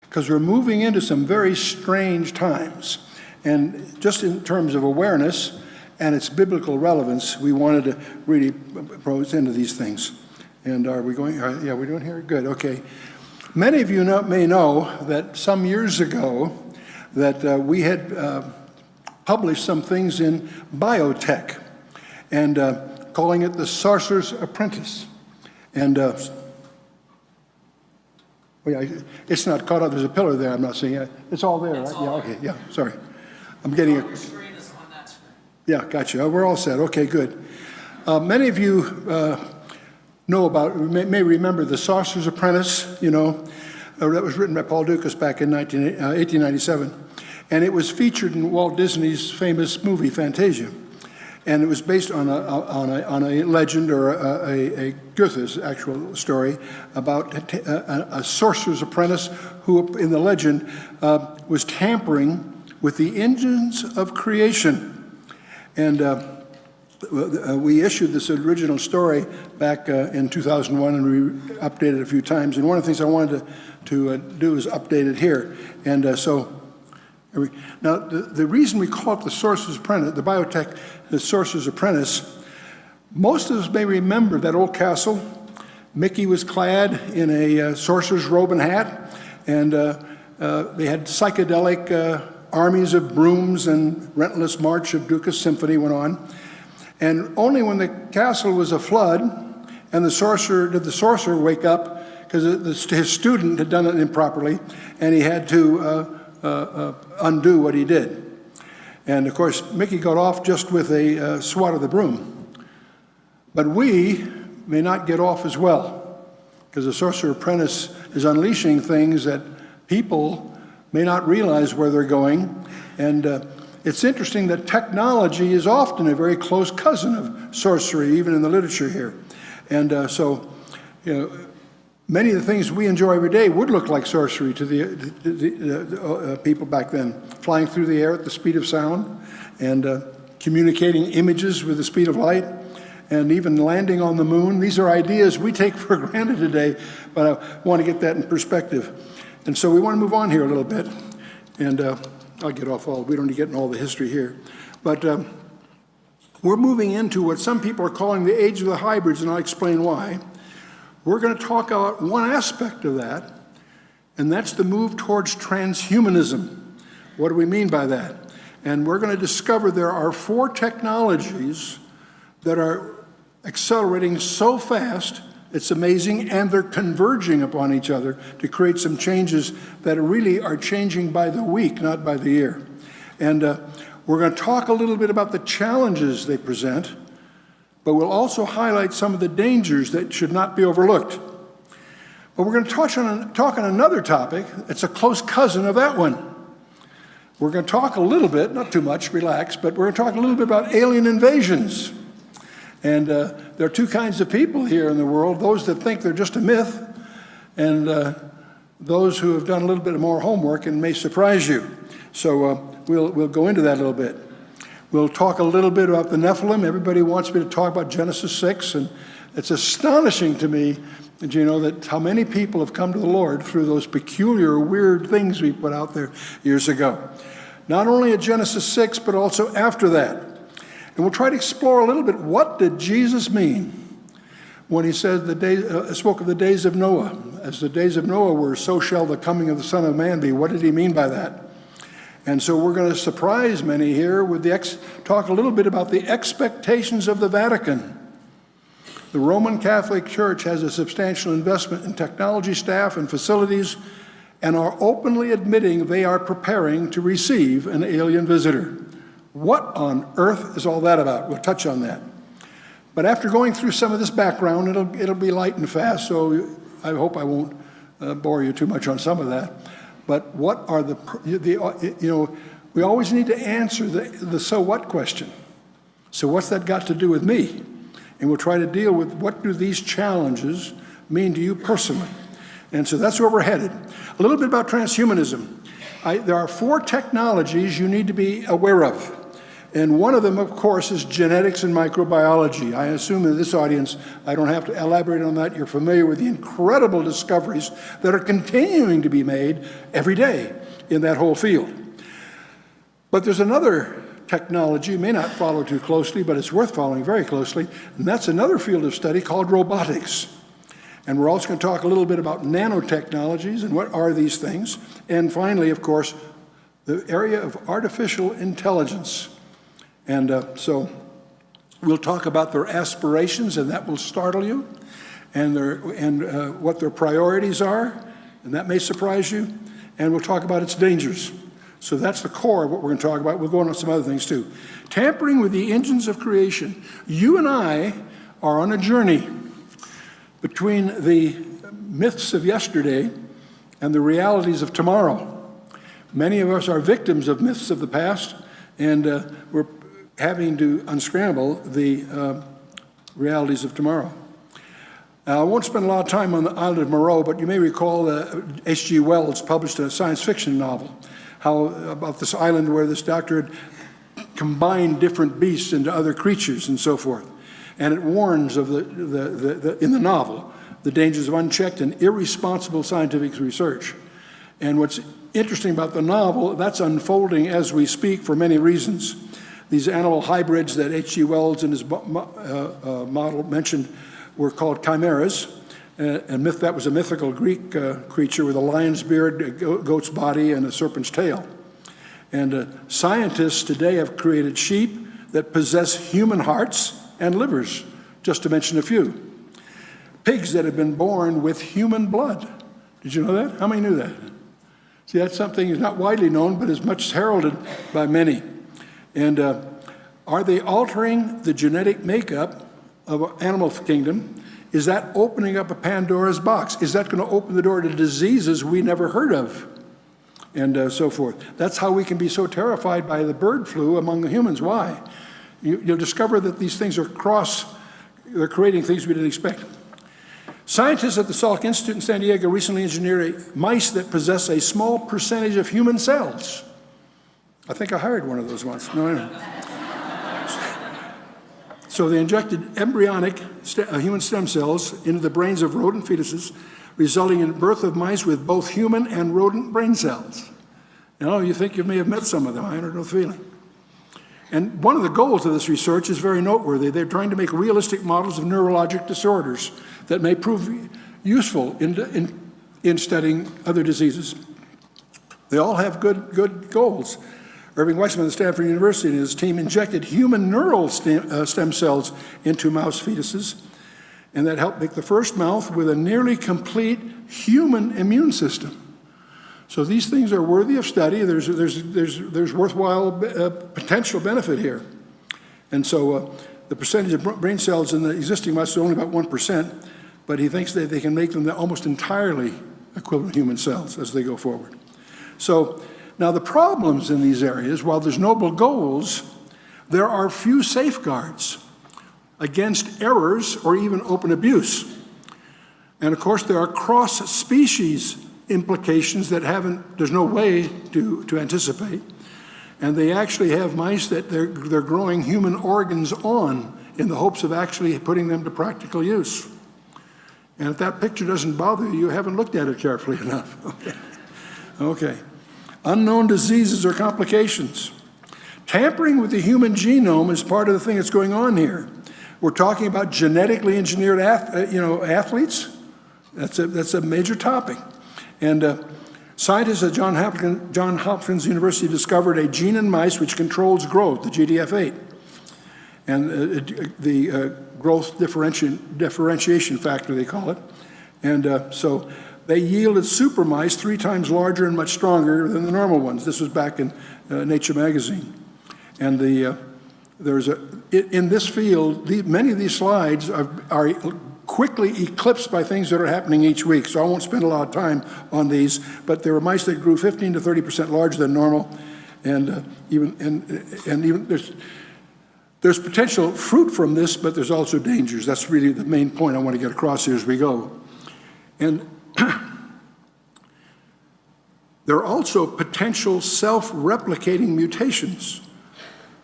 because we're moving into some very strange times. And just in terms of awareness and its biblical relevance, we wanted to really pose into these things. And are we going? Yeah, we're doing here? Good, okay. Many of you may know that some years ago that we had published some things in biotech and calling it the Sorcerer's Apprentice. And it's not caught up. There's a pillar there. I'm not seeing it. It's all there, right? Yeah, okay, yeah, sorry. I'm getting it. Your screen is on that screen. Yeah, gotcha. We're all set. Okay, good. Many of you know about, may remember the Sorcerer's Apprentice, you know, that was written by Paul Dukas back in 1897. And it was featured in Walt Disney's famous movie, Fantasia. And it was based on a legend, or a Goethe's actual story, about a sorcerer's apprentice who, in the legend, was tampering with the engines of creation. And we issued this original story back in 2001, and we updated it a few times. And one of the things I wanted to do is update it here. And now, the reason we call it the Sorcerer's Apprentice, the biotech, the Sorcerer's Apprentice, most of us may remember that old castle. Mickey was clad in a sorcerer's robe and hat, and they had psychedelic armies of brooms, and Relentless March of Dukas Symphony went on. And only when the castle was a flood, and the sorcerer wake up, because his student had done it improperly, and he had to undo what he did. And of course, Mickey got off just with a swat of the broom. But we may not get off as well, because the Sorcerer Apprentice is unleashing things that people may not realize where they're going. And it's interesting that technology is often a very close cousin of sorcery, even in the literature here. And so, you know, many of the things we enjoy every day would look like sorcery to the people back then. Flying through the air at the speed of sound, and communicating images with the speed of light, and even landing on the moon. These are ideas we take for granted today, but I want to get that in perspective. And so we want to move on here a little bit. And I'll get off we don't need to get in all the history here. But we're moving into what some people are calling the age of the hybrids, and I'll explain why. We're going to talk about one aspect of that, and that's the move towards transhumanism. What do we mean by that? And we're going to discover there are 4 technologies that are accelerating so fast, it's amazing, and they're converging upon each other to create some changes that really are changing by the week, not by the year. And we're going to talk a little bit about the challenges they present, but we'll also highlight some of the dangers that should not be overlooked. But we're going to talk on another topic. It's a close cousin of that one. We're going to talk a little bit, not too much, relax, but we're going to talk a little bit about alien invasions. And there are 2 kinds of people here in the world, those that think they're just a myth, and those who have done a little bit more homework and may surprise you. So we'll go into that a little bit. We'll talk a little bit about the Nephilim. Everybody wants me to talk about Genesis 6, and it's astonishing to me, you know, that how many people have come to the Lord through those peculiar, weird things we put out there years ago. Not only at Genesis 6, but also after that. And we'll try to explore a little bit, what did Jesus mean when he said spoke of the days of Noah? As the days of Noah were, so shall the coming of the Son of Man be. What did he mean by that? And so we're going to surprise many here with talk a little bit about the expectations of the Vatican. The Roman Catholic Church has a substantial investment in technology staff and facilities, and are openly admitting they are preparing to receive an alien visitor. What on earth is all that about? We'll touch on that. But after going through some of this background, it'll be light and fast, so I hope I won't bore you too much on some of that. But what are we always need to answer the so what question. So what's that got to do with me? And we'll try to deal with what do these challenges mean to you personally. And so that's where we're headed. A little bit about transhumanism. There are 4 technologies you need to be aware of. And one of them, of course, is genetics and microbiology. I assume in this audience, I don't have to elaborate on that. You're familiar with the incredible discoveries that are continuing to be made every day in that whole field. But there's another technology, you may not follow too closely, but it's worth following very closely, and that's another field of study called robotics. And we're also going to talk a little bit about nanotechnologies and what are these things. And finally, of course, the area of artificial intelligence. And so we'll talk about their aspirations, and that will startle you, and what their priorities are, and that may surprise you. And we'll talk about its dangers. So that's the core of what we're going to talk about. We'll go on to some other things too. Tampering with the engines of creation. You and I are on a journey between the myths of yesterday and the realities of tomorrow. Many of us are victims of myths of the past, and we're having to unscramble the realities of tomorrow. I won't spend a lot of time on the island of Moreau, but you may recall H.G. Wells published a science fiction novel about this island where this doctor had combined different beasts into other creatures and so forth. And it warns of in the novel, the dangers of unchecked and irresponsible scientific research. And what's interesting about the novel, that's unfolding as we speak for many reasons. These animal hybrids that H.G. Wells in his model mentioned were called chimeras. That was a mythical Greek creature with a lion's beard, a goat's body, and a serpent's tail. And scientists today have created sheep that possess human hearts and livers, just to mention a few. Pigs that have been born with human blood. Did you know that? How many knew that? See, that's something that's not widely known, but is much heralded by many. And are they altering the genetic makeup of animal kingdom? Is that opening up a Pandora's box? Is that going to open the door to diseases we never heard of? And so forth. That's how we can be so terrified by the bird flu among the humans. Why? You'll discover that these things they're creating things we didn't expect. Scientists at the Salk Institute in San Diego recently engineered mice that possess a small percentage of human cells. I think I hired one of those once. No. So they injected embryonic human stem cells into the brains of rodent fetuses, resulting in birth of mice with both human and rodent brain cells. You think you may have met some of them. I don't know the feeling. And one of the goals of this research is very noteworthy. They're trying to make realistic models of neurologic disorders that may prove useful in studying other diseases. They all have good goals. Irving Weissman of Stanford University and his team injected human neural stem cells into mouse fetuses, and that helped make the first mouse with a nearly complete human immune system. So these things are worthy of study. There's worthwhile potential benefit here. And so the percentage of brain cells in the existing mice is only about 1%, but he thinks that they can make them almost entirely equivalent human cells as they go forward. So now the problems in these areas, while there's noble goals, there are few safeguards against errors or even open abuse. And of course, there are cross-species implications that there's no way to anticipate. And they actually have mice that they're growing human organs on in the hopes of actually putting them to practical use. And if that picture doesn't bother you, you haven't looked at it carefully enough. Okay. Unknown diseases or complications. Tampering with the human genome is part of the thing that's going on here. We're talking about genetically engineered athletes. That's a major topic. And scientists at Johns Hopkins University discovered a gene in mice which controls growth, the GDF8, and the growth differentiation factor, they call it. And so they yielded super mice 3 times larger and much stronger than the normal ones. This was back in Nature magazine. And in this field, many of these slides are quickly eclipsed by things that are happening each week. So I won't spend a lot of time on these, but there were mice that grew 15 to 30% larger than normal. And even there's potential fruit from this, but there's also dangers. That's really the main point I want to get across here as we go. And there are also potential self-replicating mutations.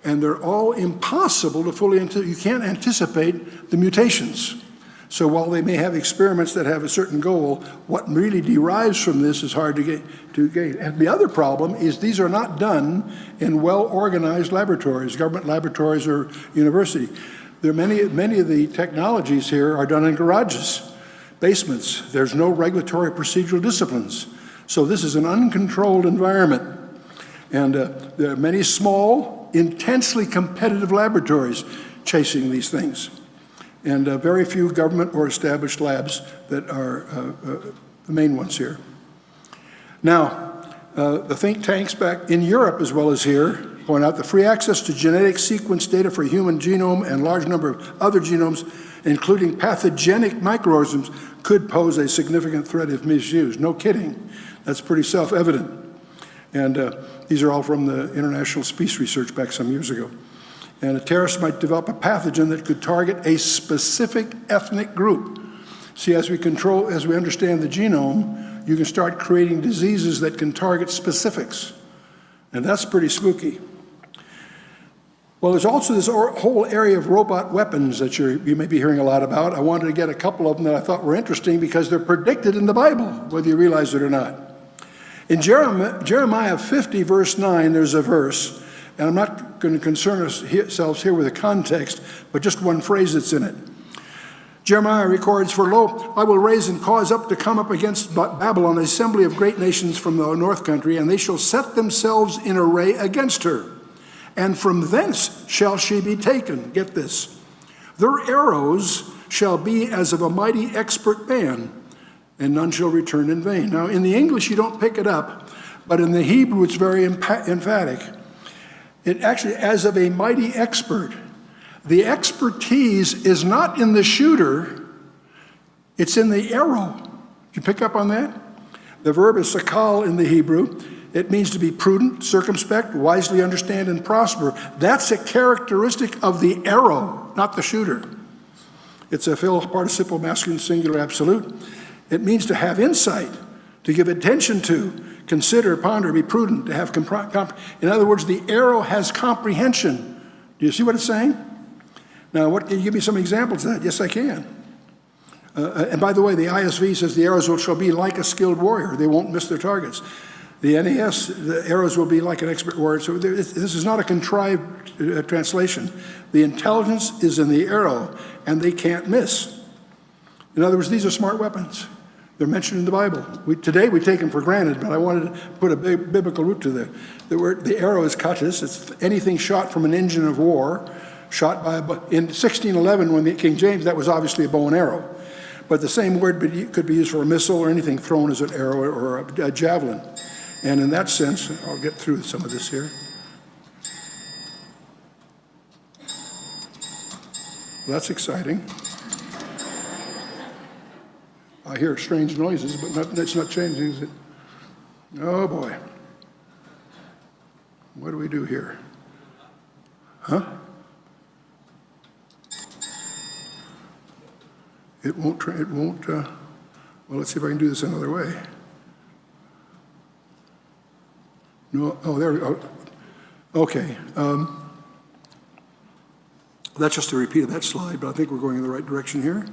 and they're all impossible to fully anticipate. You can't anticipate the mutations. So while they may have experiments that have a certain goal, what really derives from this is hard to gain. And the other problem is these are not done in well-organized laboratories, government laboratories or university. There are many of the technologies here are done in garages, basements. There's no regulatory procedural disciplines. So this is an uncontrolled environment. And there are many small, intensely competitive laboratories chasing these things. And very few government or established labs that are the main ones here. Now, the think tanks back in Europe as well as here point out that free access to genetic sequence data for human genome and large number of other genomes, including pathogenic microorganisms, could pose a significant threat if misused. No kidding. That's pretty self-evident. And these are all from the International Space Research back some years ago. And a terrorist might develop a pathogen that could target a specific ethnic group. See, as we understand the genome, you can start creating diseases that can target specifics. And that's pretty spooky. Well, there's also this whole area of robot weapons that you may be hearing a lot about. I wanted to get a couple of them that I thought were interesting because they're predicted in the Bible, whether you realize it or not. In Jeremiah 50, verse 9, there's a verse, and I'm not going to concern ourselves here with the context, but just one phrase that's in it. Jeremiah records, "For lo, I will raise and cause up to come up against Babylon an assembly of great nations from the north country, and they shall set themselves in array against her. And from thence shall she be taken." Get this. "Their arrows shall be as of a mighty expert man, and none shall return in vain." Now, in the English, you don't pick it up, but in the Hebrew, it's very emphatic. It actually, as of a mighty expert. The expertise is not in the shooter, it's in the arrow. Did you pick up on that? The verb is sakal in the Hebrew. It means to be prudent, circumspect, wisely understand, and prosper. That's a characteristic of the arrow, not the shooter. It's a participle masculine singular absolute. It means to have insight, to give attention to, consider, ponder, be prudent, to have in other words, the arrow has comprehension. Do you see what it's saying? Now, can you give me some examples of that? Yes, I can. And by the way, the ISV says the arrows shall be like a skilled warrior. They won't miss their targets. The NAS, the arrows will be like an expert warrior. So this is not a contrived translation. The intelligence is in the arrow, and they can't miss. In other words, these are smart weapons. They're mentioned in the Bible. Today we take them for granted, but I wanted to put a biblical root to the word. The arrow is katis. It's anything shot from an engine of war, shot by in 1611 when the King James, that was obviously a bow and arrow. But the same word could be used for a missile or anything thrown as an arrow or a javelin. And in that sense, I'll get through some of this here. Well, that's exciting. I hear strange noises, but it's not changing, is it? Oh, boy. What do we do here? Huh? It won't, well, let's see if I can do this another way. No, oh, there we go. Okay. That's just a repeat of that slide, but I think we're going in the right direction here.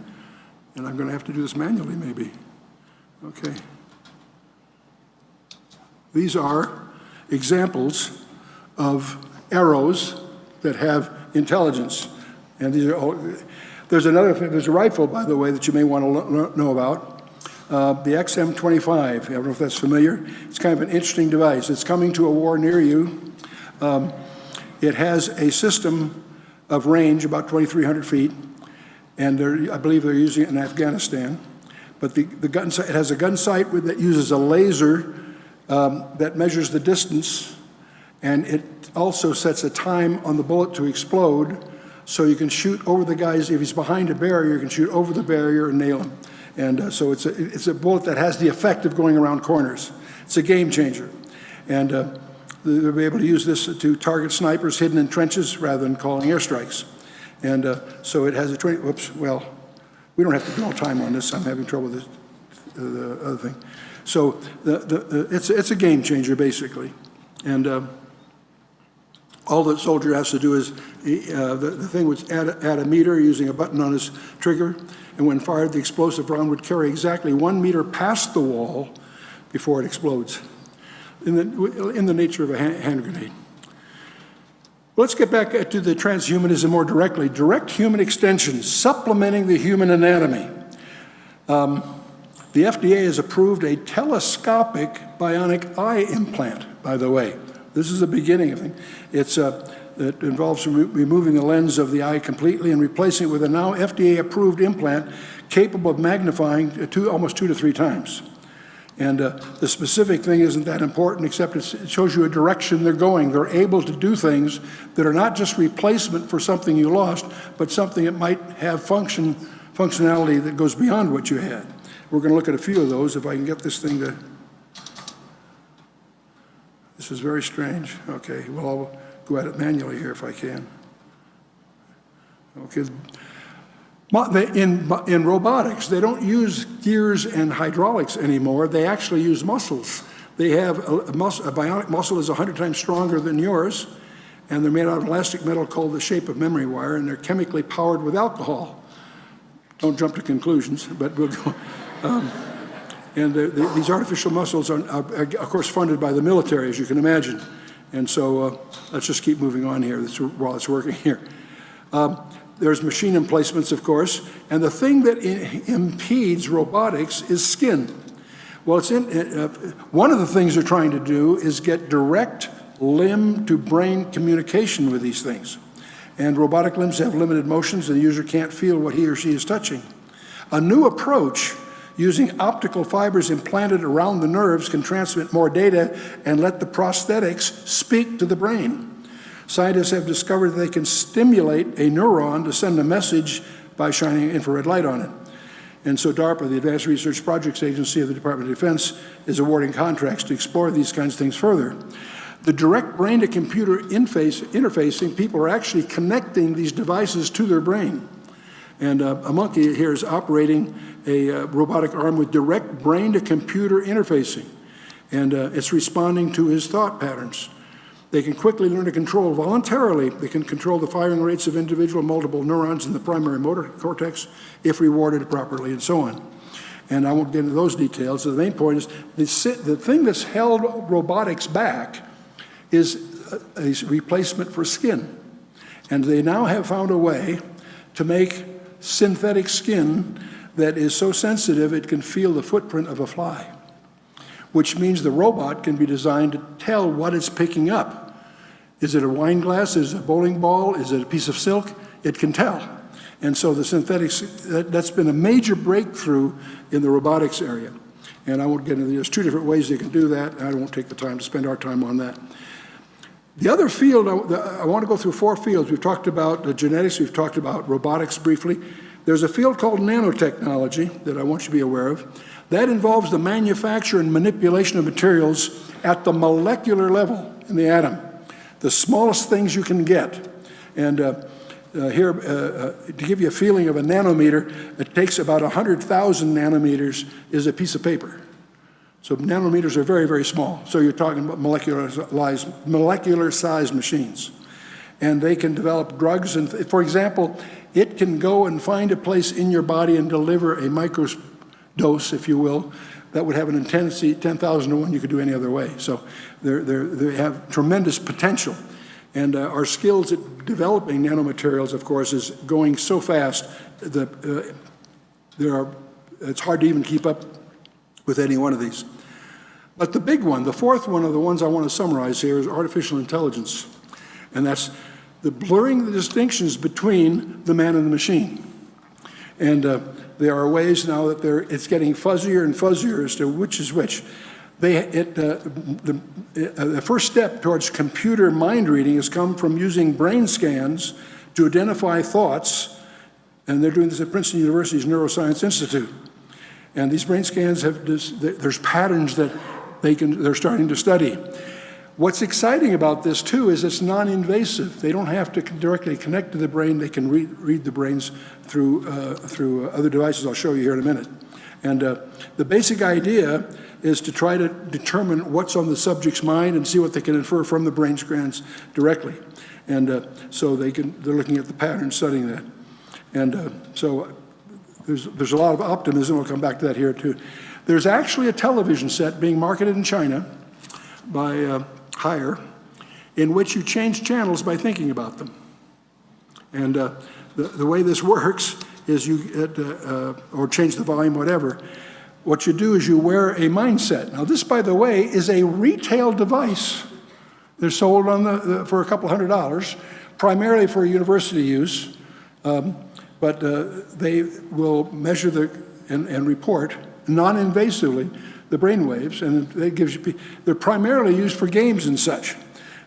And I'm going to have to do this manually, maybe. Okay. These are examples of arrows that have intelligence. And these are all, there's another thing, there's a rifle, by the way, that you may want to know about. The XM25, I don't know if that's familiar. It's kind of an interesting device. It's coming to a war near you. It has a system of range, about 2,300 feet. And I believe they're using it in Afghanistan. But the gun sight, it has a gun sight that uses a laser that measures the distance, and it also sets a time on the bullet to explode, so you can shoot over the guys. If he's behind a barrier, you can shoot over the barrier and nail him. And so it's a bullet that has the effect of going around corners. It's a game changer. And they'll be able to use this to target snipers hidden in trenches rather than calling airstrikes. And so it has a well, we don't have to dwell time on this. I'm having trouble with the other thing. So it's a game changer, basically. And All the soldier has to do is, the thing would add a meter using a button on his trigger, and when fired, the explosive round would carry exactly 1 meter past the wall before it explodes, in the nature of a hand grenade. Let's get back to the transhumanism more directly. Direct human extension, supplementing the human anatomy. The FDA has approved a telescopic bionic eye implant, by the way. This is the beginning of it. It involves removing the lens of the eye completely and replacing it with a now FDA-approved implant capable of magnifying almost 2 to 3 times. And the specific thing isn't that important, except it shows you a direction they're going. They're able to do things that are not just replacement for something you lost, but something that might have functionality that goes beyond what you had. We're going to look at a few of those, if I can get this thing to... This is very strange. Okay, well, I'll go at it manually here if I can. Okay. In robotics, they don't use gears and hydraulics anymore. They actually use muscles. They have a bionic muscle is 100 times stronger than yours, and they're made out of elastic metal called the shape of memory wire, and they're chemically powered with alcohol. Don't jump to conclusions, but we'll go. These artificial muscles are, of course, funded by the military, as you can imagine. And so let's just keep moving on here while it's working here. There's machine emplacements, of course, and the thing that impedes robotics is skin. Well, one of the things they're trying to do is get direct limb-to-brain communication with these things. And robotic limbs have limited motions, and the user can't feel what he or she is touching. A new approach using optical fibers implanted around the nerves can transmit more data and let the prosthetics speak to the brain. Scientists have discovered that they can stimulate a neuron to send a message by shining infrared light on it. And so DARPA, the Advanced Research Projects Agency of the Department of Defense, is awarding contracts to explore these kinds of things further. The direct brain-to-computer interfacing, people are actually connecting these devices to their brain. And a monkey here is operating a robotic arm with direct brain-to-computer interfacing. And it's responding to his thought patterns. They can quickly learn to control voluntarily. They can control the firing rates of individual multiple neurons in the primary motor cortex if rewarded properly, and so on. And I won't get into those details. So the main point is the thing that's held robotics back is a replacement for skin. And they now have found a way to make synthetic skin that is so sensitive it can feel the footprint of a fly, which means the robot can be designed to tell what it's picking up. Is it a wine glass? Is it a bowling ball? Is it a piece of silk? It can tell. And so the synthetics, that's been a major breakthrough in the robotics area. And I won't get into, there's 2 different ways they can do that, and I won't take the time to spend our time on that. The other field, I want to go through 4 fields. We've talked about genetics, we've talked about robotics briefly. There's a field called nanotechnology that I want you to be aware of. That involves the manufacture and manipulation of materials at the molecular level in the atom, the smallest things you can get. And here, to give you a feeling of a nanometer, it takes about 100,000 nanometers is a piece of paper. So nanometers are very, very small. So you're talking about molecular-sized machines. And they can develop drugs. And for example, it can go and find a place in your body and deliver a microdose, if you will, that would have an intensity 10,000 to 1 you could do any other way. So they have tremendous potential. And our skills at developing nanomaterials, of course, is going so fast that it's hard to even keep up with any one of these. But the big one, the 4th one of the ones I want to summarize here is artificial intelligence. And that's the blurring the distinctions between the man and the machine. And there are ways now that it's getting fuzzier and fuzzier as to which is which. The first step towards computer mind reading has come from using brain scans to identify thoughts, and they're doing this at Princeton University's Neuroscience Institute. And these brain scans there's patterns that they're starting to study. What's exciting about this, too, is it's non-invasive. They don't have to directly connect to the brain. They can read the brains through other devices I'll show you here in a minute. And the basic idea is to try to determine what's on the subject's mind and see what they can infer from the brain scans directly. And so they're looking at the pattern, studying that. And so there's a lot of optimism. We'll come back to that here too. There's actually a television set being marketed in China by HAARP in which you change channels by thinking about them. And the way this works is or change the volume, whatever. What you do is you wear a mindset. Now this, by the way, is a retail device. They're sold on for a couple $100, primarily for university use. But they will measure and report non-invasively the brain waves, and they're primarily used for games and such.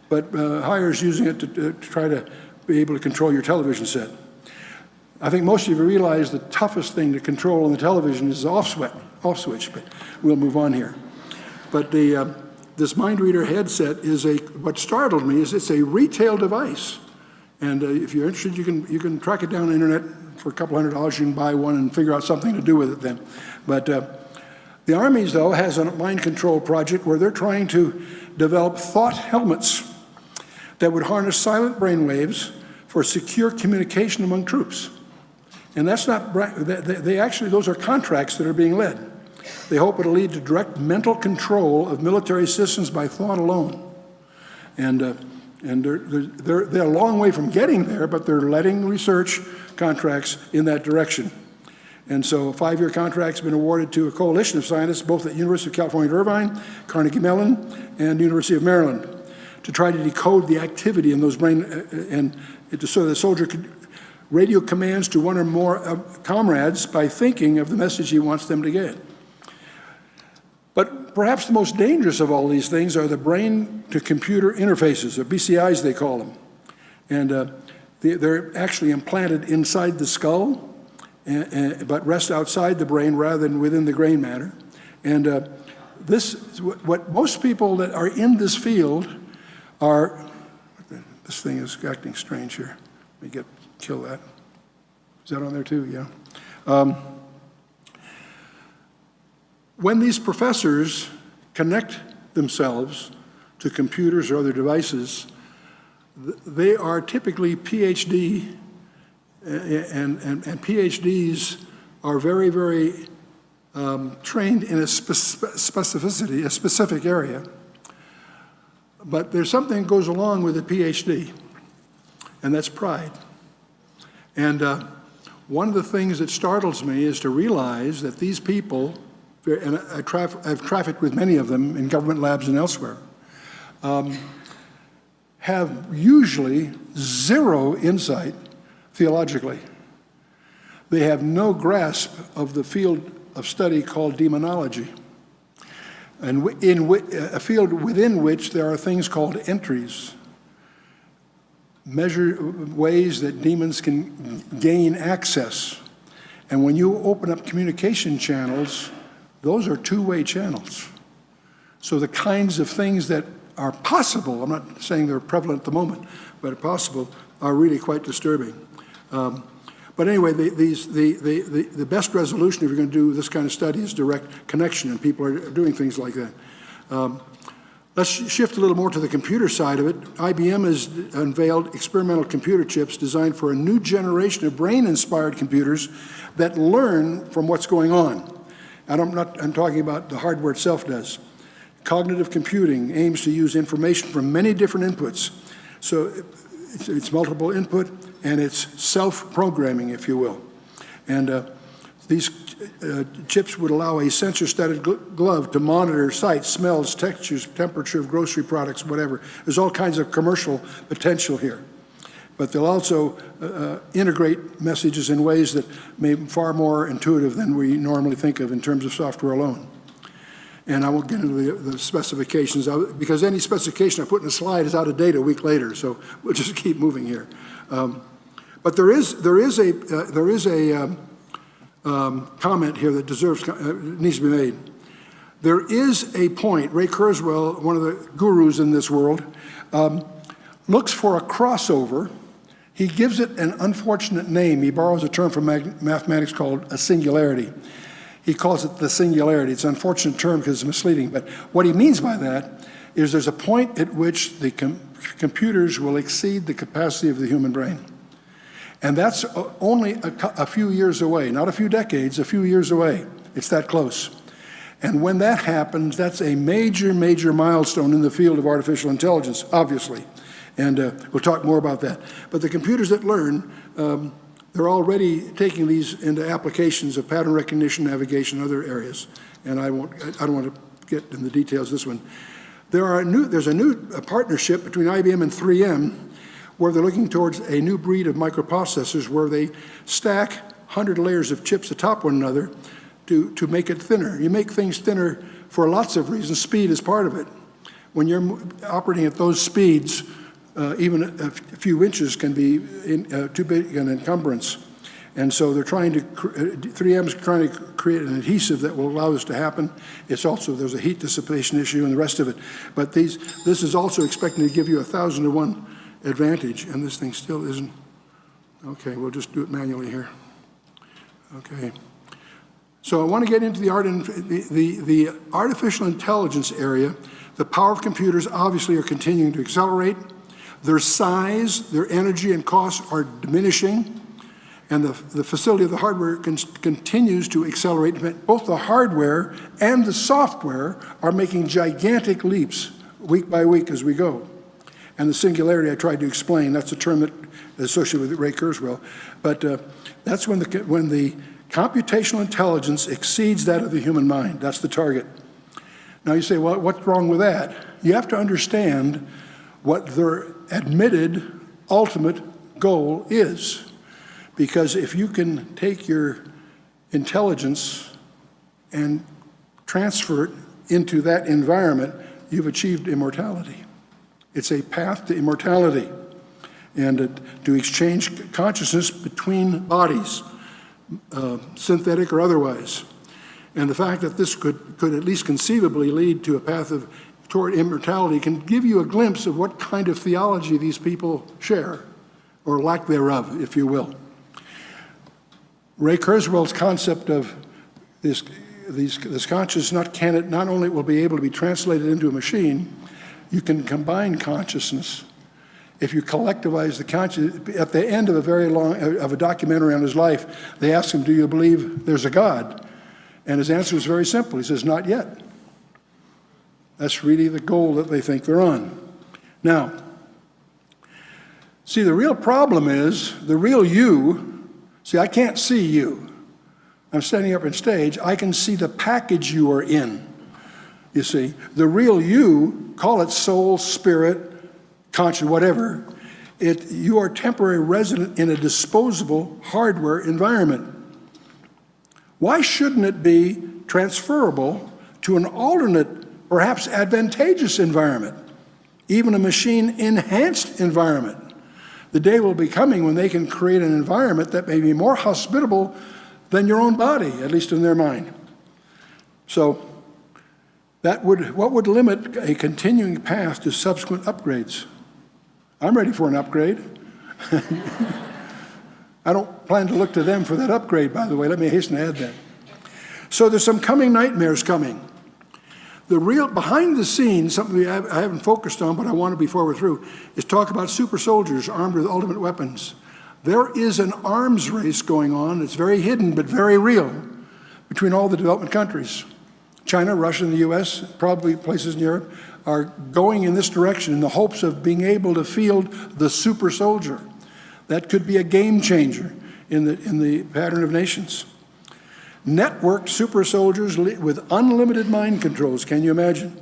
But HAARP is using it to try to be able to control your television set. I think most of you realize the toughest thing to control on the television is the off switch, but we'll move on here. But this mind reader headset is what startled me is it's a retail device. And if you're interested, you can track it down on the internet for a couple $100. You can buy one and figure out something to do with it then. But the Army's, though, has a mind control project where they're trying to develop thought helmets that would harness silent brain waves for secure communication among troops. And that's not, those are contracts that are being led. They hope it'll lead to direct mental control of military systems by thought alone. And they're a long way from getting there, but they're letting research contracts in that direction. And so a 5-year contract's been awarded to a coalition of scientists, both at University of California at Irvine, Carnegie Mellon, and University of Maryland, to try to decode the activity in those brain, so the soldier could radio commands to one or more comrades by thinking of the message he wants them to get. But perhaps the most dangerous of all these things are the brain-to-computer interfaces, or BCIs they call them. And they're actually implanted inside the skull, but rest outside the brain rather than within the gray matter. And what most people that are in this field are, this thing is acting strange here. Let me kill that. Is that on there too? Yeah. When these professors connect themselves to computers or other devices, they are typically PhD, and PhDs are very, very trained in a specificity, a specific area. But there's something that goes along with a PhD, and that's pride. And one of the things that startles me is to realize that these people, and I've trafficked with many of them in government labs and elsewhere, have usually zero insight theologically. They have no grasp of the field of study called demonology, and a field within which there are things called entries, ways that demons can gain access. And when you open up communication channels, those are two-way channels. So the kinds of things that are possible, I'm not saying they're prevalent at the moment, but are possible, are really quite disturbing. But anyway, the best resolution if you're going to do this kind of study is direct connection, and people are doing things like that. Let's shift a little more to the computer side of it. IBM has unveiled experimental computer chips designed for a new generation of brain-inspired computers that learn from what's going on. I'm talking about the hardware itself does. Cognitive computing aims to use information from many different inputs. So it's multiple input, and it's self-programming, if you will. And these chips would allow a sensor-studded glove to monitor sights, smells, textures, temperature of grocery products, whatever. There's all kinds of commercial potential here. But they'll also integrate messages in ways that may be far more intuitive than we normally think of in terms of software alone. And I won't get into the specifications, because any specification I put in a slide is out of date a week later, so we'll just keep moving here. But there is a comment here that needs to be made. There is a point. Ray Kurzweil, one of the gurus in this world, looks for a crossover. He gives it an unfortunate name. He borrows a term from mathematics called a singularity. He calls it the singularity. It's an unfortunate term because it's misleading, but what he means by that is there's a point at which the computers will exceed the capacity of the human brain. And that's only a few years away, not a few decades, a few years away. It's that close. And when that happens, that's a major, major milestone in the field of artificial intelligence, obviously. And we'll talk more about that. But the computers that learn, they're already taking these into applications of pattern recognition, navigation, other areas. And I don't want to get in the details of this one. There's a new partnership between IBM and 3M where they're looking towards a new breed of microprocessors where they stack 100 layers of chips atop one another to make it thinner. You make things thinner for lots of reasons. Speed is part of it. When you're operating at those speeds, even a few inches can be too big an encumbrance. And so they're trying to, 3M's trying to create an adhesive that will allow this to happen. It's also, there's a heat dissipation issue and the rest of it. But this is also expecting to give you 1,000 to 1 advantage, and this thing still isn't. Okay, we'll just do it manually here. Okay. So I want to get into the artificial intelligence area. The power of computers obviously are continuing to accelerate. Their size, their energy and costs are diminishing, and the facility of the hardware continues to accelerate. Both the hardware and the software are making gigantic leaps week by week as we go. And the singularity I tried to explain, that's a term that is associated with Ray Kurzweil. But that's when the computational intelligence exceeds that of the human mind. That's the target. Now you say, well, what's wrong with that? You have to understand what their admitted ultimate goal is. Because if you can take your intelligence and transfer it into that environment, you've achieved immortality. It's a path to immortality and to exchange consciousness between bodies, synthetic or otherwise. And the fact that this could at least conceivably lead to a path toward immortality can give you a glimpse of what kind of theology these people share, or lack thereof, if you will. Ray Kurzweil's concept of this consciousness not only will be able to be translated into a machine, you can combine consciousness. If you collectivize the consciousness, at the end of a documentary on his life, they ask him, do you believe there's a God? And his answer is very simple. He says, not yet. That's really the goal that they think they're on. Now, see, the real problem is, the real you, see, I can't see you. I'm standing up on stage. I can see the package you are in. You see, the real you, call it soul, spirit, conscience, whatever, you are temporary resident in a disposable hardware environment. Why shouldn't it be transferable to an alternate, perhaps advantageous environment, even a machine-enhanced environment? The day will be coming when they can create an environment that may be more hospitable than your own body, at least in their mind. So, what would limit a continuing path to subsequent upgrades? I'm ready for an upgrade. I don't plan to look to them for that upgrade, by the way. Let me hasten to add that. So there's some coming nightmares coming. The real, behind the scenes, something I haven't focused on, but I want to before we're through, is talk about super soldiers armed with ultimate weapons. There is an arms race going on. It's very hidden, but very real, between all the development countries. China, Russia, and the US, probably places in Europe, are going in this direction in the hopes of being able to field the super soldier. That could be a game changer in the pattern of nations. Networked super soldiers with unlimited mind controls, can you imagine?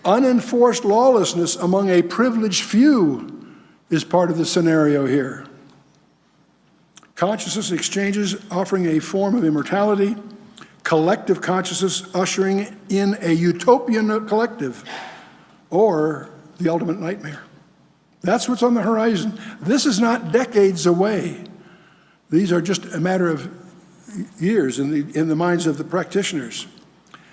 Unenforced lawlessness among a privileged few is part of the scenario here. Consciousness exchanges offering a form of immortality, collective consciousness ushering in a utopian collective, or the ultimate nightmare. That's what's on the horizon. This is not decades away. These are just a matter of years in the minds of the practitioners.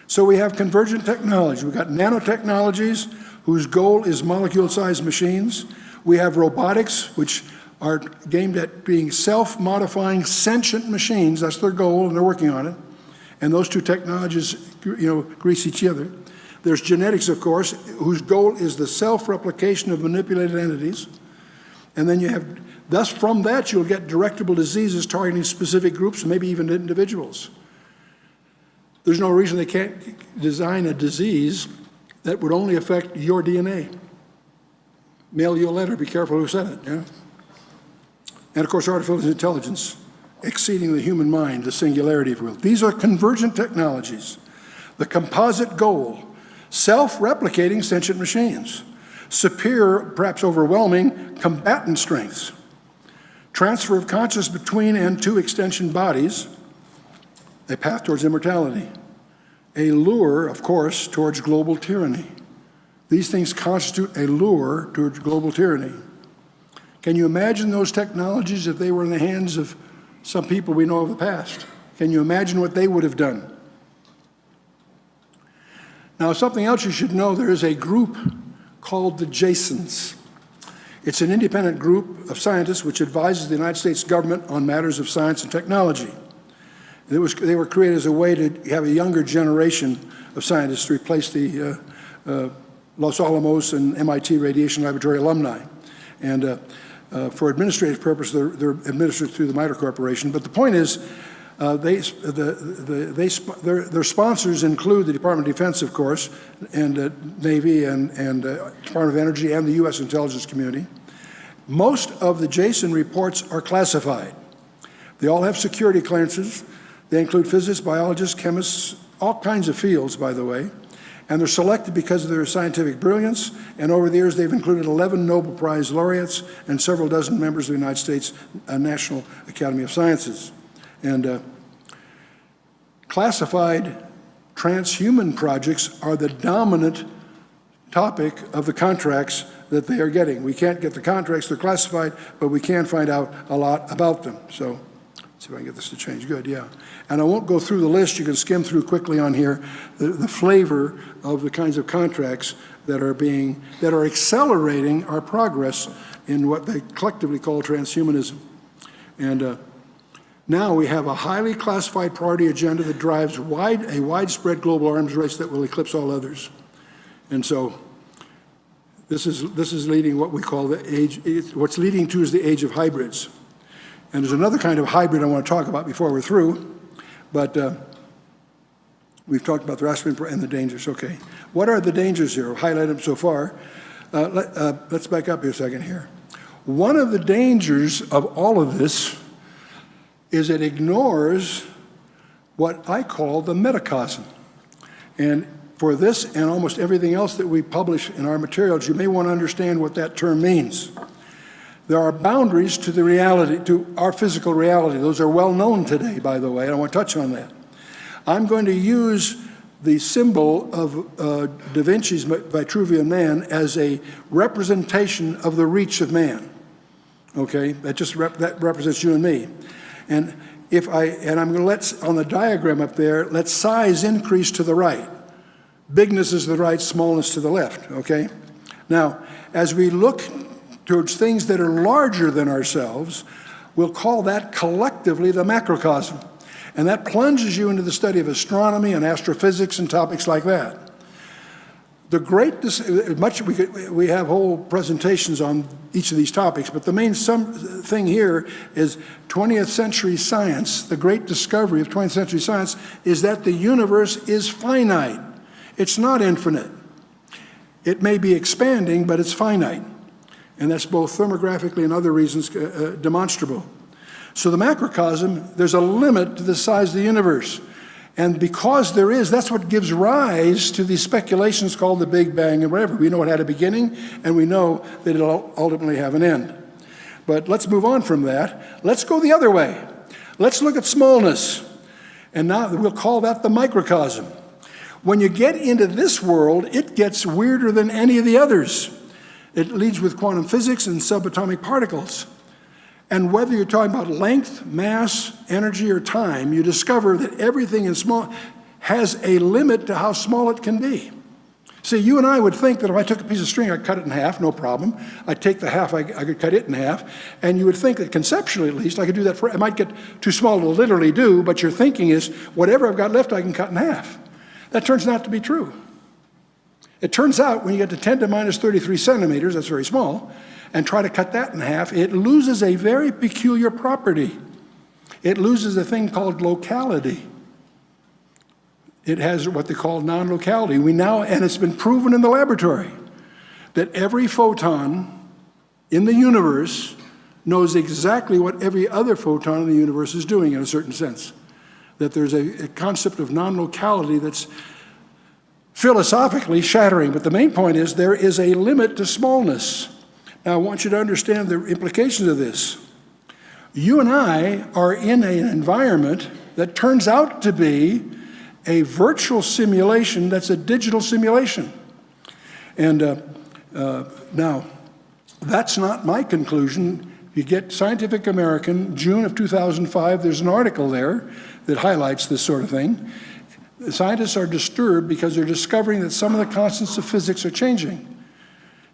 So we have convergent technology. We've got nanotechnologies whose goal is molecule-sized machines. We have robotics, which are aimed at being self-modifying sentient machines. That's their goal, and they're working on it. And those two technologies, grease each other. There's genetics, of course, whose goal is the self-replication of manipulated entities. And then you have, thus from that, you'll get directable diseases targeting specific groups, maybe even individuals. There's no reason they can't design a disease that would only affect your DNA. Mail you a letter, be careful who said it, yeah? And of course, artificial intelligence, exceeding the human mind, the singularity, if you will. These are convergent technologies. The composite goal, self-replicating sentient machines, superior, perhaps overwhelming, combatant strengths, transfer of consciousness between and to extension bodies, a path towards immortality, a lure, of course, towards global tyranny. These things constitute a lure towards global tyranny. Can you imagine those technologies if they were in the hands of some people we know of the past? Can you imagine what they would have done? Now, something else you should know, there is a group called the Jasons. It's an independent group of scientists which advises the United States government on matters of science and technology. They were created as a way to have a younger generation of scientists to replace the Los Alamos and MIT Radiation Laboratory alumni. And for administrative purposes, they're administered through the MITRE Corporation. But the point is, their sponsors include the Department of Defense, of course, and Navy and Department of Energy and the U.S. intelligence community. Most of the Jason reports are classified. They all have security clearances. They include physicists, biologists, chemists, all kinds of fields, by the way. And they're selected because of their scientific brilliance. And over the years, they've included 11 Nobel Prize laureates and several dozen members of the United States National Academy of Sciences. And classified transhuman projects are the dominant topic of the contracts that they are getting. We can't get the contracts, they're classified, but we can find out a lot about them. So let's see if I can get this to change. Good, yeah. And I won't go through the list. You can skim through quickly on here the flavor of the kinds of contracts that are accelerating our progress in what they collectively call transhumanism. And now we have a highly classified priority agenda that drives a widespread global arms race that will eclipse all others. And so this is leading what we call the age, what's leading to is the age of hybrids. And there's another kind of hybrid I want to talk about before we're through, but we've talked about the rasp and the dangers. Okay, what are the dangers here? I've highlighted them so far. Let's back up here a second here. One of the dangers of all of this is it ignores what I call the metacosm. And for this and almost everything else that we publish in our materials, you may want to understand what that term means. There are boundaries to the reality, to our physical reality. Those are well known today, by the way. I want to touch on that. I'm going to use the symbol of Da Vinci's Vitruvian Man as a representation of the reach of man. Okay, that represents you and me. And I'm going to let, on the diagram up there, let size increase to the right. Bigness is to the right, smallness to the left, okay? Now, as we look towards things that are larger than ourselves, we'll call that collectively the macrocosm. And that plunges you into the study of astronomy and astrophysics and topics like that. We have whole presentations on each of these topics, but the main thing here is 20th century science. The great discovery of 20th century science is that the universe is finite. It's not infinite. It may be expanding, but it's finite. And that's both thermographically and other reasons demonstrable. So the macrocosm, there's a limit to the size of the universe. And because there is, that's what gives rise to these speculations called the Big Bang and whatever. We know it had a beginning, and we know that it'll ultimately have an end. But let's move on from that. Let's go the other way. Let's look at smallness. And now we'll call that the microcosm. When you get into this world, it gets weirder than any of the others. It leads with quantum physics and subatomic particles. And whether you're talking about length, mass, energy, or time, you discover that everything in small has a limit to how small it can be. See, you and I would think that if I took a piece of string, I'd cut it in half, no problem. I'd take the half, I could cut it in half. And you would think that conceptually, at least, I could do that it might get too small to literally do, but your thinking is, whatever I've got left, I can cut in half. That turns out to be true. It turns out when you get to 10 to minus 33 centimeters, that's very small, and try to cut that in half, it loses a very peculiar property. It loses a thing called locality. It has what they call non-locality. And it's been proven in the laboratory that every photon in the universe knows exactly what every other photon in the universe is doing in a certain sense. That there's a concept of non-locality that's philosophically shattering. But the main point is there is a limit to smallness. Now I want you to understand the implications of this. You and I are in an environment that turns out to be a virtual simulation that's a digital simulation. And now, that's not my conclusion. You get Scientific American, June of 2005, there's an article there that highlights this sort of thing. The scientists are disturbed because they're discovering that some of the constants of physics are changing.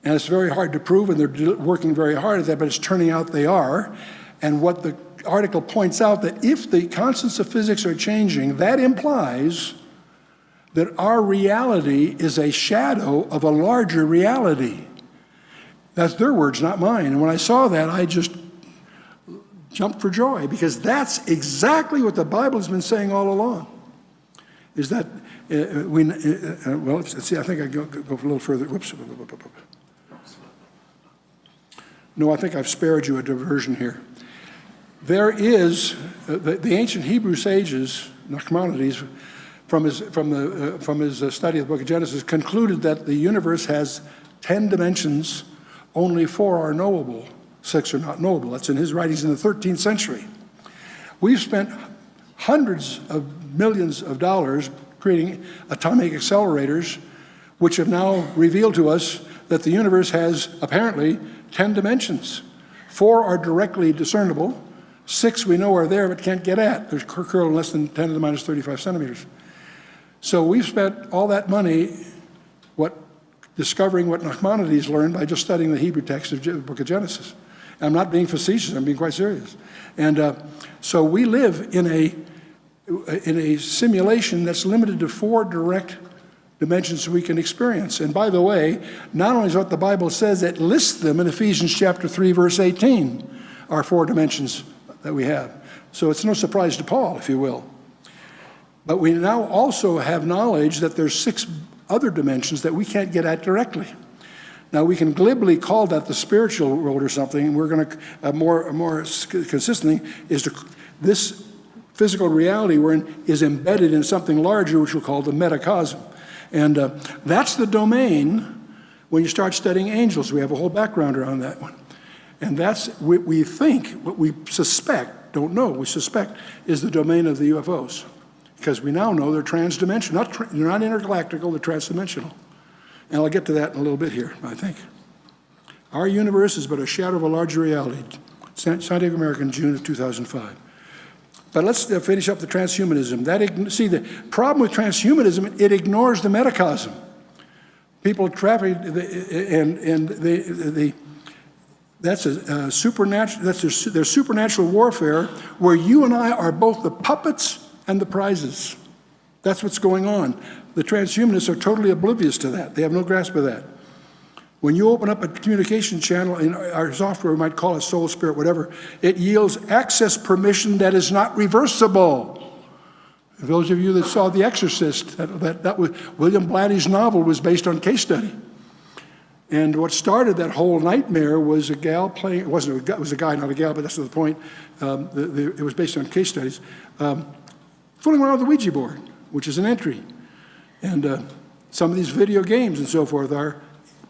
And it's very hard to prove, and they're working very hard at that, but it's turning out they are. And what the article points out, that if the constants of physics are changing, that implies that our reality is a shadow of a larger reality. That's their words, not mine. And when I saw that, I just jumped for joy, because that's exactly what the Bible has been saying all along. Is that, well, let's see, I think I go a little further. Whoops. No, I think I've spared you a diversion here. There is, the ancient Hebrew sages, Nachmanides, from his study of the book of Genesis, concluded that the universe has 10 dimensions, only 4 are knowable, 6 are not knowable. That's in his writings in the 13th century. We've spent hundreds of millions of dollars creating atomic accelerators, which have now revealed to us that the universe has apparently 10 dimensions. 4 are directly discernible. 6 we know are there but can't get at. They're curled less than 10 to the minus 35 centimeters. So we've spent all that money discovering what Nachmanides learned by just studying the Hebrew text of the book of Genesis. I'm not being facetious, I'm being quite serious. And so we live in a simulation that's limited to 4 direct dimensions we can experience. And by the way, not only is what the Bible says, it lists them in Ephesians chapter 3, verse 18, are 4 dimensions that we have. So it's no surprise to Paul, if you will. But we now also have knowledge that there's 6 other dimensions that we can't get at directly. Now, we can glibly call that the spiritual world or something. We're going to, a more consistent thing is this physical reality we're in is embedded in something larger, which we'll call the metacosm. And that's the domain when you start studying angels. We have a whole background around that one. And that's what we think, what we suspect, don't know, we suspect is the domain of the UFOs. Because we now know they're transdimensional. They're not intergalactical, they're transdimensional. And I'll get to that in a little bit here, I think. Our universe is but a shadow of a larger reality. Scientific American, June of 2005. But let's finish up the transhumanism. See, the problem with transhumanism, it ignores the metacosm. People traffic, that's a supernatural. That's their supernatural warfare, where you and I are both the puppets and the prizes. That's what's going on. The transhumanists are totally oblivious to that. They have no grasp of that. When you open up a communication channel in our software, we might call it soul, spirit, whatever, it yields access permission that is not reversible. Those of you that saw The Exorcist, that was William Blatty's novel was based on case study. And what started that whole nightmare was a gal playing, it was a guy, not a gal, but that's not the point. It was based on case studies. Fooling around with the Ouija board, which is an entry. And some of these video games and so forth are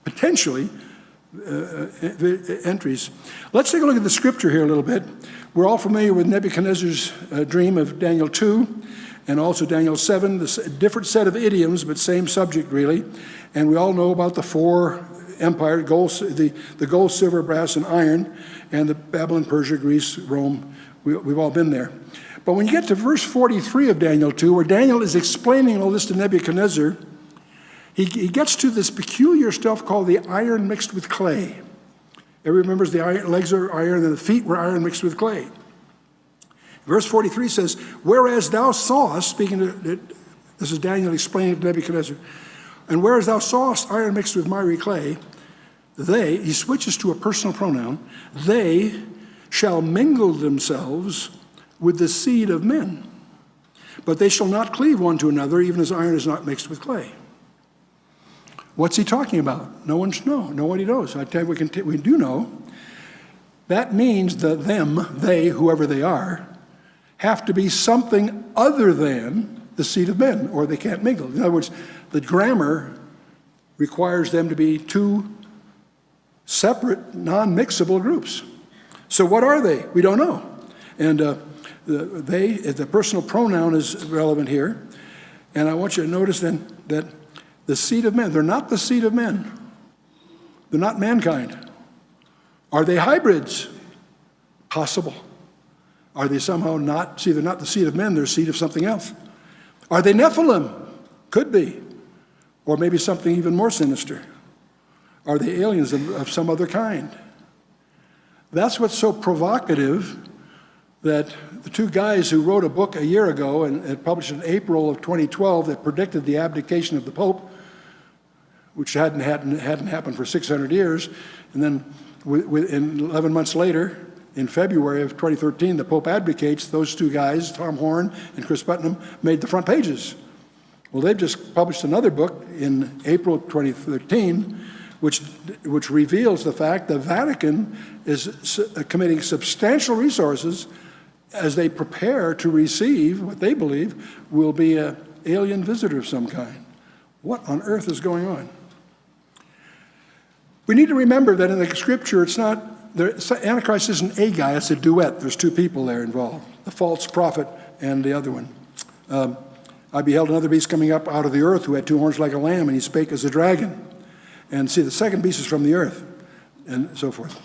potentially entries. Let's take a look at the scripture here a little bit. We're all familiar with Nebuchadnezzar's dream of Daniel 2 and also Daniel 7, the different set of idioms, but same subject really. And we all know about the 4 empires, the gold, silver, brass, and iron, and the Babylon, Persia, Greece, Rome. We've all been there. But when you get to verse 43 of Daniel 2, where Daniel is explaining all this to Nebuchadnezzar, he gets to this peculiar stuff called the iron mixed with clay. Everyone remembers the legs are iron and the feet were iron mixed with clay. Verse 43 says, whereas thou sawest, speaking to, this is Daniel explaining to Nebuchadnezzar, and whereas thou sawest iron mixed with miry clay, they, he switches to a personal pronoun, they shall mingle themselves with the seed of men, but they shall not cleave one to another, even as iron is not mixed with clay. What's he talking about? Nobody knows. I tell you, we do know. That means that they, whoever they are, have to be something other than the seed of men, or they can't mingle. In other words, the grammar requires them to be two separate, non-mixable groups. So what are they? We don't know. And the personal pronoun is relevant here. And I want you to notice then that the seed of men, they're not the seed of men. They're not mankind. Are they hybrids? Possible. Are they somehow not, see, they're not the seed of men, they're seed of something else. Are they Nephilim? Could be. Or maybe something even more sinister. Are they aliens of some other kind? That's what's so provocative, that the two guys who wrote a book a year ago and published in April of 2012 that predicted the abdication of the Pope, which hadn't happened for 600 years, and then 11 months later, in February of 2013, the Pope abdicates. Those two guys, Tom Horn and Chris Putnam, made the front pages. Well, they've just published another book in April 2013, which reveals the fact the Vatican is committing substantial resources as they prepare to receive what they believe will be an alien visitor of some kind. What on earth is going on? We need to remember that in the scripture, it's not, Antichrist isn't a guy, it's a duet. There's two people there involved, the false prophet and the other one. I beheld another beast coming up out of the earth who had two horns like a lamb, and he spake as a dragon. And see, the second beast is from the earth, and so forth.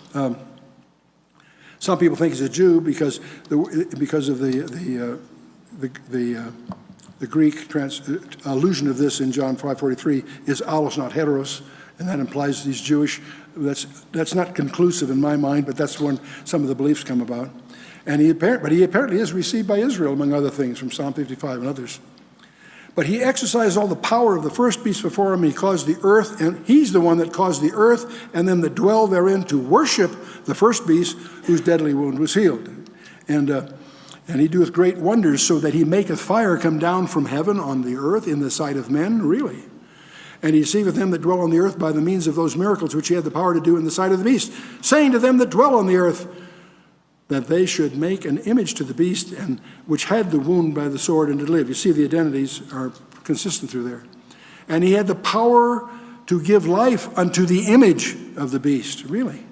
Some people think he's a Jew because of the Greek allusion of this in John 5:43 is allos, not heteros, and that implies he's Jewish. That's not conclusive in my mind, but that's when some of the beliefs come about. And he apparently is received by Israel, among other things, from Psalm 55 and others. But he exercised all the power of the first beast before him. He caused the earth, and he's the one that caused the earth and them that dwell therein to worship the first beast, whose deadly wound was healed. And he doeth great wonders, so that he maketh fire come down from heaven on the earth in the sight of men, really. And he deceiveth them that dwell on the earth by the means of those miracles which he had the power to do in the sight of the beast, saying to them that dwell on the earth, that they should make an image to the beast, and which had the wound by the sword and did live. You see, the identities are consistent through there. And he had the power to give life unto the image of the beast, really.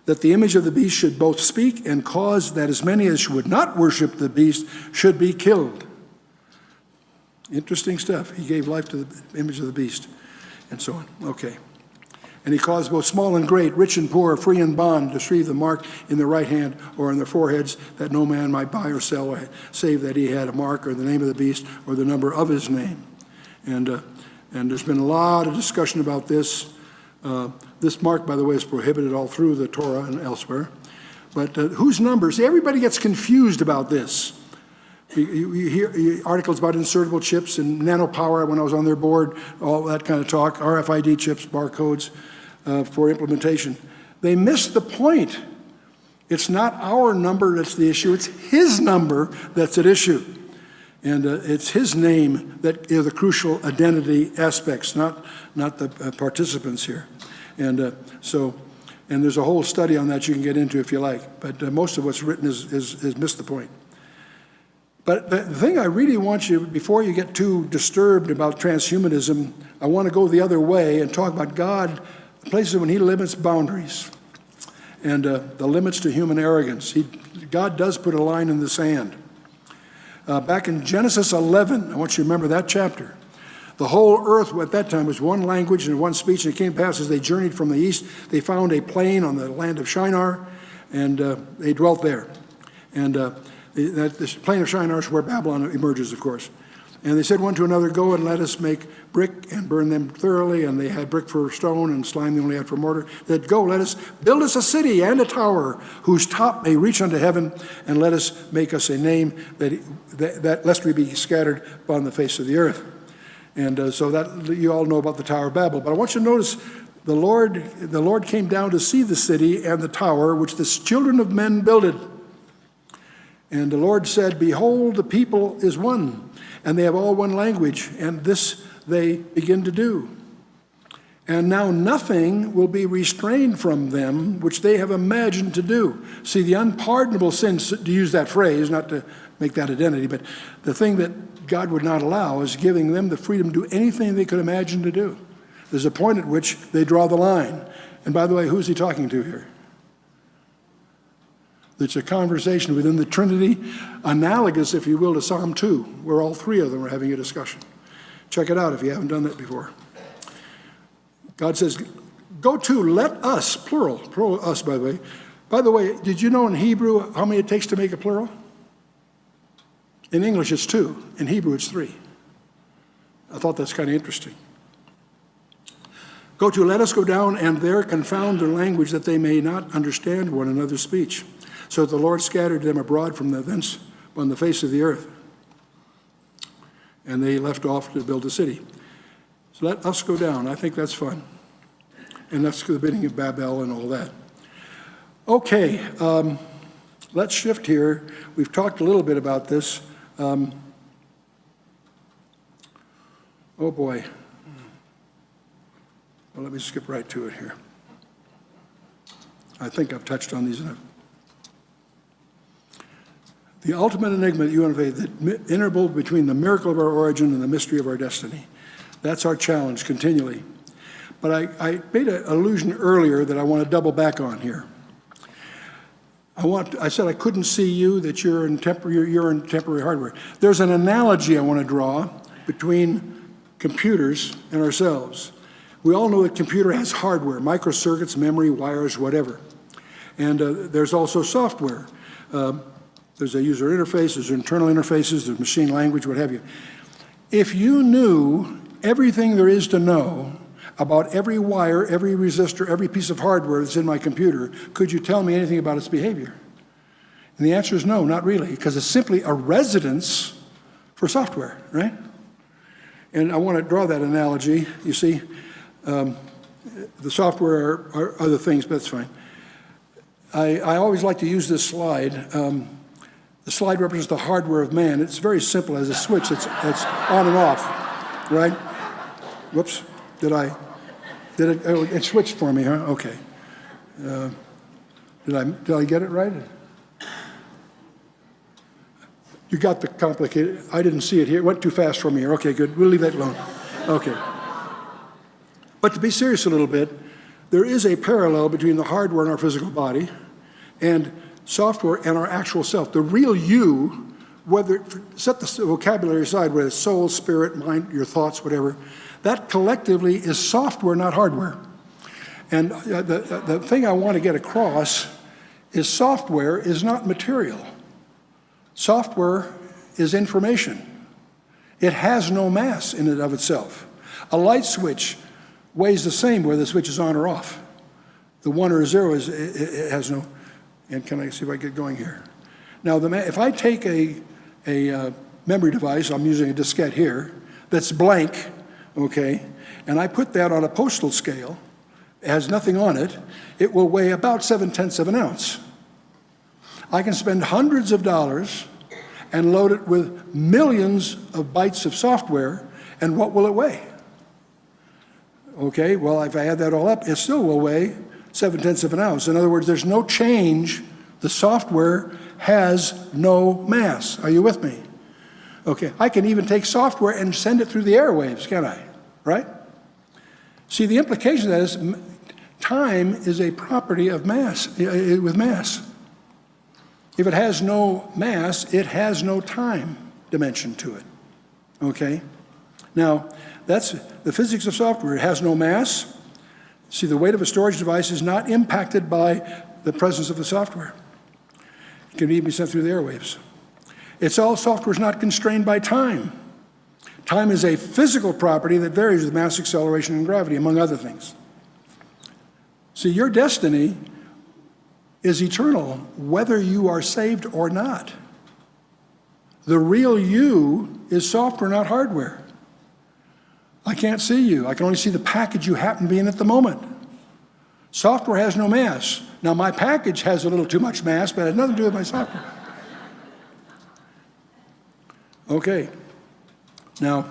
That the image of the beast should both speak and cause that as many as would not worship the beast should be killed. Interesting stuff. He gave life to the image of the beast, and so on. Okay. And he caused both small and great, rich and poor, free and bond, to receive the mark in their right hand or on their foreheads, that no man might buy or sell, save that he had a mark or the name of the beast or the number of his name. And there's been a lot of discussion about this. This mark, by the way, is prohibited all through the Torah and elsewhere. But whose number? See, everybody gets confused about this. You hear articles about insertable chips and nanopower when I was on their board, all that kind of talk, RFID chips, barcodes for implementation. They miss the point. It's not our number that's the issue, it's his number that's at issue. And it's his name that are the crucial identity aspects, not the participants here. And and there's a whole study on that you can get into if you like, but most of what's written is missed the point. But the thing I really want you, before you get too disturbed about transhumanism, I want to go the other way and talk about God, places when he limits boundaries and the limits to human arrogance. God does put a line in the sand. Back in Genesis 11, I want you to remember that chapter. The whole earth at that time was one language and one speech, and it came to pass as they journeyed from the east, they found a plain on the land of Shinar, and they dwelt there. And the plain of Shinar is where Babylon emerges, of course. And they said one to another, go and let us make brick and burn them thoroughly. And they had brick for stone and slime they only had for mortar. They said, go, let us build us a city and a tower whose top may reach unto heaven, and let us make us a name that lest we be scattered upon the face of the earth. And so that you all know about the Tower of Babel. But I want you to notice the Lord came down to see the city and the tower which the children of men builded. And the Lord said, behold, the people is one, and they have all one language, and this they begin to do. And now nothing will be restrained from them which they have imagined to do. See, the unpardonable sins, to use that phrase, not to make that identity, but the thing that God would not allow is giving them the freedom to do anything they could imagine to do. There's a point at which they draw the line. And by the way, who's he talking to here? It's a conversation within the Trinity, analogous, if you will, to Psalm 2, where all three of them are having a discussion. Check it out if you haven't done that before. God says, go to, let us, plural us, by the way. By the way, did you know in Hebrew how many it takes to make a plural? In English, it's 2. In Hebrew, it's 3. I thought that's kind of interesting. Go to, let us go down, and there confound their language, that they may not understand one another's speech. So the Lord scattered them abroad from thence on the face of the earth. And they left off to build a city. So let us go down. I think that's fun. And that's the bidding of Babel and all that. Okay, let's shift here. We've talked a little bit about this. Oh boy. Well, let me skip right to it here. I think I've touched on these enough. The ultimate enigma that you unveil, the interval between the miracle of our origin and the mystery of our destiny. That's our challenge continually. But I made an allusion earlier that I want to double back on here. I said I couldn't see you, that you're in temporary hardware. There's an analogy I want to draw between computers and ourselves. We all know that computer has hardware, microcircuits, memory, wires, whatever. And there's also software. There's a user interface, there's internal interfaces, there's machine language, what have you. If you knew everything there is to know about every wire, every resistor, every piece of hardware that's in my computer, could you tell me anything about its behavior? And the answer is no, not really, because it's simply a residence for software, right? And I want to draw that analogy. You see, the software are other things, but that's fine. I always like to use this slide. The slide represents the hardware of man. It's very simple as a switch that's on and off, right? Whoops, it switched for me, huh? Okay. Did I get it right? You got the complicated, I didn't see it here. It went too fast for me here. Okay, good, we'll leave that alone. Okay. But to be serious a little bit, there is a parallel between the hardware in our physical body and software and our actual self. The real you, whether, set the vocabulary aside, whether it's soul, spirit, mind, your thoughts, whatever, that collectively is software, not hardware. And the thing I want to get across is software is not material. Software is information. It has no mass in and of itself. A light switch weighs the same whether the switch is on or off. The 1 or 0 it has no. And can I see if I get going here? Now, if I take a memory device, I'm using a diskette here, that's blank, okay, and I put that on a postal scale, it has nothing on it, it will weigh about 7/10 of an ounce. I can spend hundreds of dollars and load it with millions of bytes of software, and what will it weigh? Okay, well, if I add that all up, it still will weigh 7/10 of an ounce. In other words, there's no change. The software has no mass. Are you with me? Okay, I can even take software and send it through the airwaves, can I? Right? See, the implication of that is time is a property of mass, with mass. If it has no mass, it has no time dimension to it. Okay? Now, that's the physics of software. It has no mass. See, the weight of a storage device is not impacted by the presence of the software. It can even be sent through the airwaves. Software is not constrained by time. Time is a physical property that varies with mass, acceleration, and gravity, among other things. See, your destiny is eternal, whether you are saved or not. The real you is software, not hardware. I can't see you. I can only see the package you happen to be in at the moment. Software has no mass. Now, my package has a little too much mass, but it has nothing to do with my software. Okay. Now,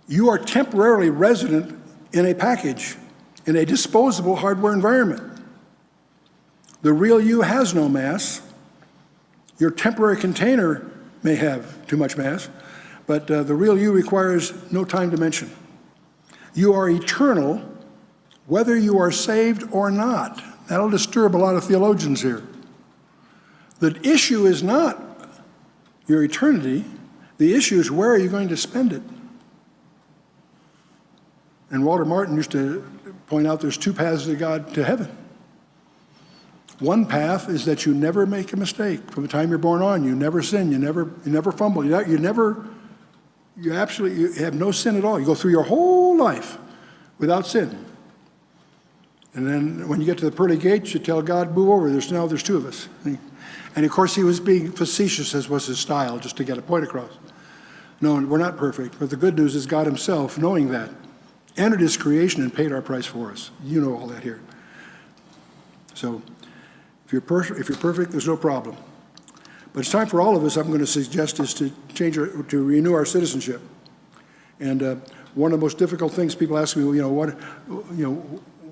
you are temporarily resident in a package, in a disposable hardware environment. The real you has no mass. Your temporary container may have too much mass, but the real you requires no time dimension. You are eternal, whether you are saved or not. That'll disturb a lot of theologians here. The issue is not your eternity. The issue is, where are you going to spend it? And Walter Martin used to point out there's two paths to God, to heaven. One path is that you never make a mistake. From the time you're born on, you never sin, you never fumble, you have no sin at all. You go through your whole life without sin. And then when you get to the pearly gates, you tell God, move over, there's two of us. And of course he was being facetious, as was his style, just to get a point across. No, we're not perfect, but the good news is God himself, knowing that, entered his creation and paid our price for us. You know all that here. So if you're perfect, there's no problem. But it's time for all of us, I'm going to suggest, is to to renew our citizenship. And one of the most difficult things people ask me,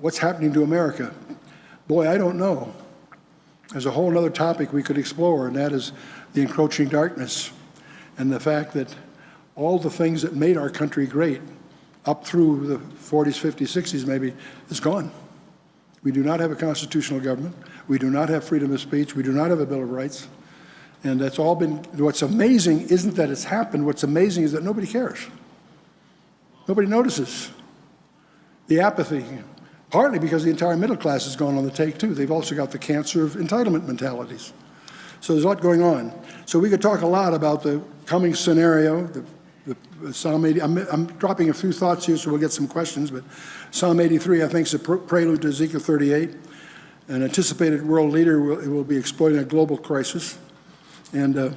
what's happening to America? Boy, I don't know. There's a whole other topic we could explore, and that is the encroaching darkness and the fact that all the things that made our country great up through the 40s, 50s, 60s maybe is gone. We do not have a constitutional government. We do not have freedom of speech. We do not have a Bill of Rights. And that's all been, what's amazing isn't that it's happened. What's amazing is that nobody cares. Nobody notices. The apathy, partly because the entire middle class has gone on the take too. They've also got the cancer of entitlement mentalities. So there's a lot going on. So we could talk a lot about the coming scenario, the Psalm 80. I'm dropping a few thoughts here, so we'll get some questions, but Psalm 83, I think, is a prelude to Ezekiel 38. An anticipated world leader will be exploiting a global crisis. And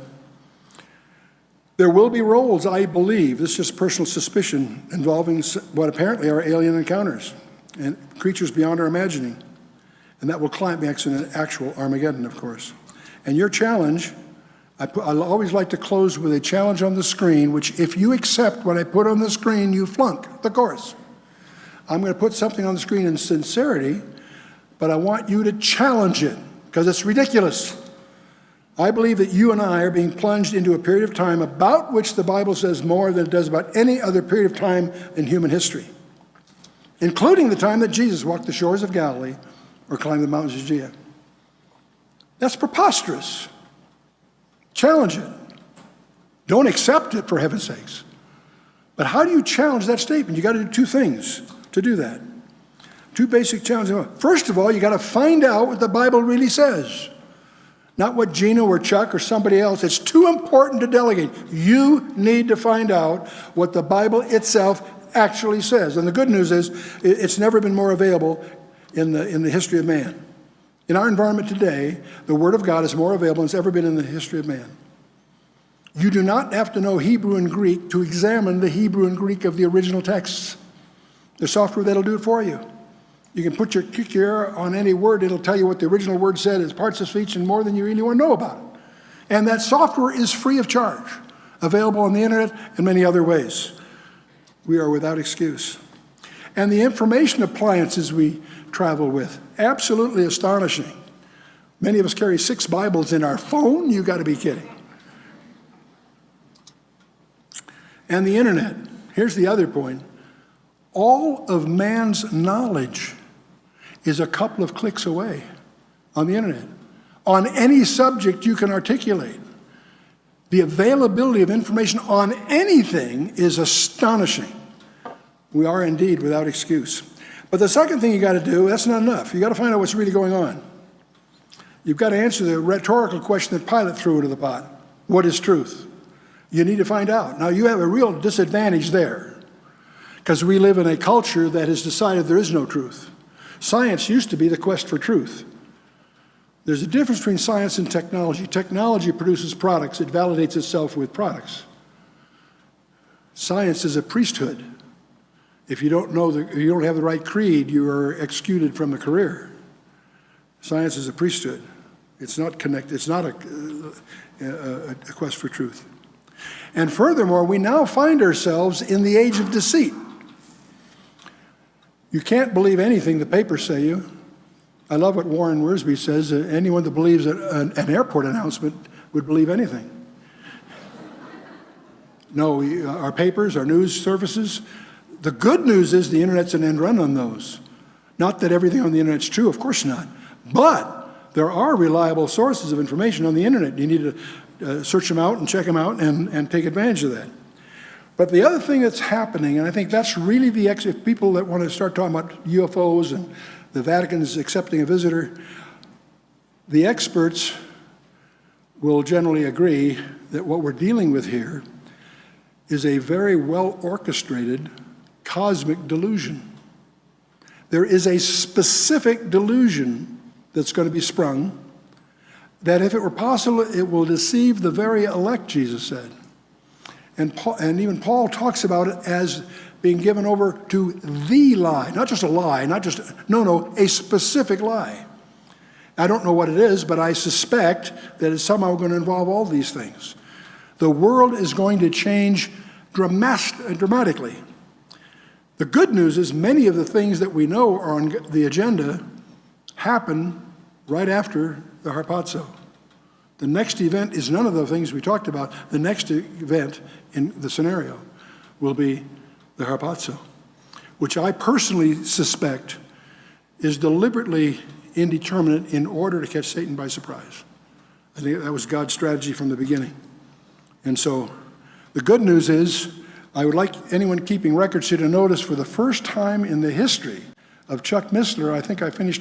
there will be roles, I believe, this is just personal suspicion, involving what apparently are alien encounters and creatures beyond our imagining. And that will climax in an actual Armageddon, of course. And your challenge, I always like to close with a challenge on the screen, which if you accept what I put on the screen, you flunk the course. I'm going to put something on the screen in sincerity, but I want you to challenge it, because it's ridiculous. I believe that you and I are being plunged into a period of time about which the Bible says more than it does about any other period of time in human history, including the time that Jesus walked the shores of Galilee or climbed the mountains of Judea. That's preposterous. Challenge it. Don't accept it, for heaven's sakes. But how do you challenge that statement? You got to do two things to do that. Two basic challenges. First of all, you got to find out what the Bible really says. Not what Gino or Chuck or somebody else. It's too important to delegate. You need to find out what the Bible itself actually says. And the good news is it's never been more available in the history of man. In our environment today, the Word of God is more available than it's ever been in the history of man. You do not have to know Hebrew and Greek to examine the Hebrew and Greek of the original texts. There's software that'll do it for you. You can kick your ear on any word. It'll tell you what the original word said as parts of speech and more than you really want to know about it. And that software is free of charge, available on the internet and many other ways. We are without excuse. And the information appliances we travel with, absolutely astonishing. Many of us carry 6 Bibles in our phone. You got to be kidding. And the internet. Here's the other point. All of man's knowledge is a couple of clicks away on the internet. On any subject you can articulate. The availability of information on anything is astonishing. We are indeed without excuse. But the second thing you got to do, that's not enough. You got to find out what's really going on. You've got to answer the rhetorical question that Pilate threw into the pot. What is truth? You need to find out. Now, you have a real disadvantage there, because we live in a culture that has decided there is no truth. Science used to be the quest for truth. There's a difference between science and technology. Technology produces products. It validates itself with products. Science is a priesthood. If you don't know, you don't have the right creed, you are excluded from the career. Science is a priesthood. It's not connected. It's not a quest for truth. And furthermore, we now find ourselves in the age of deceit. You can't believe anything the papers say you. I love what Warren Wiersbe says. Anyone that believes an airport announcement would believe anything. No, our papers, our news services. The good news is the internet's an end run on those. Not that everything on the internet's true, of course not. But there are reliable sources of information on the internet. You need to search them out and check them out and take advantage of that. But the other thing that's happening, and I think that's really if people that want to start talking about UFOs and the Vatican's accepting a visitor, the experts will generally agree that what we're dealing with here is a very well orchestrated cosmic delusion. There is a specific delusion that's going to be sprung that if it were possible, it will deceive the very elect, Jesus said. And even Paul talks about it as being given over to the lie, not just a lie, a specific lie. I don't know what it is, but I suspect that it's somehow going to involve all these things. The world is going to change dramatically. The good news is many of the things that we know are on the agenda happen right after the harpazo. The next event is none of the things we talked about. The next event in the scenario will be the harpazo, which I personally suspect is deliberately indeterminate in order to catch Satan by surprise. I think that was God's strategy from the beginning. And so the good news is, I would like anyone keeping records here to notice for the first time in the history of Chuck Missler, I think I finished on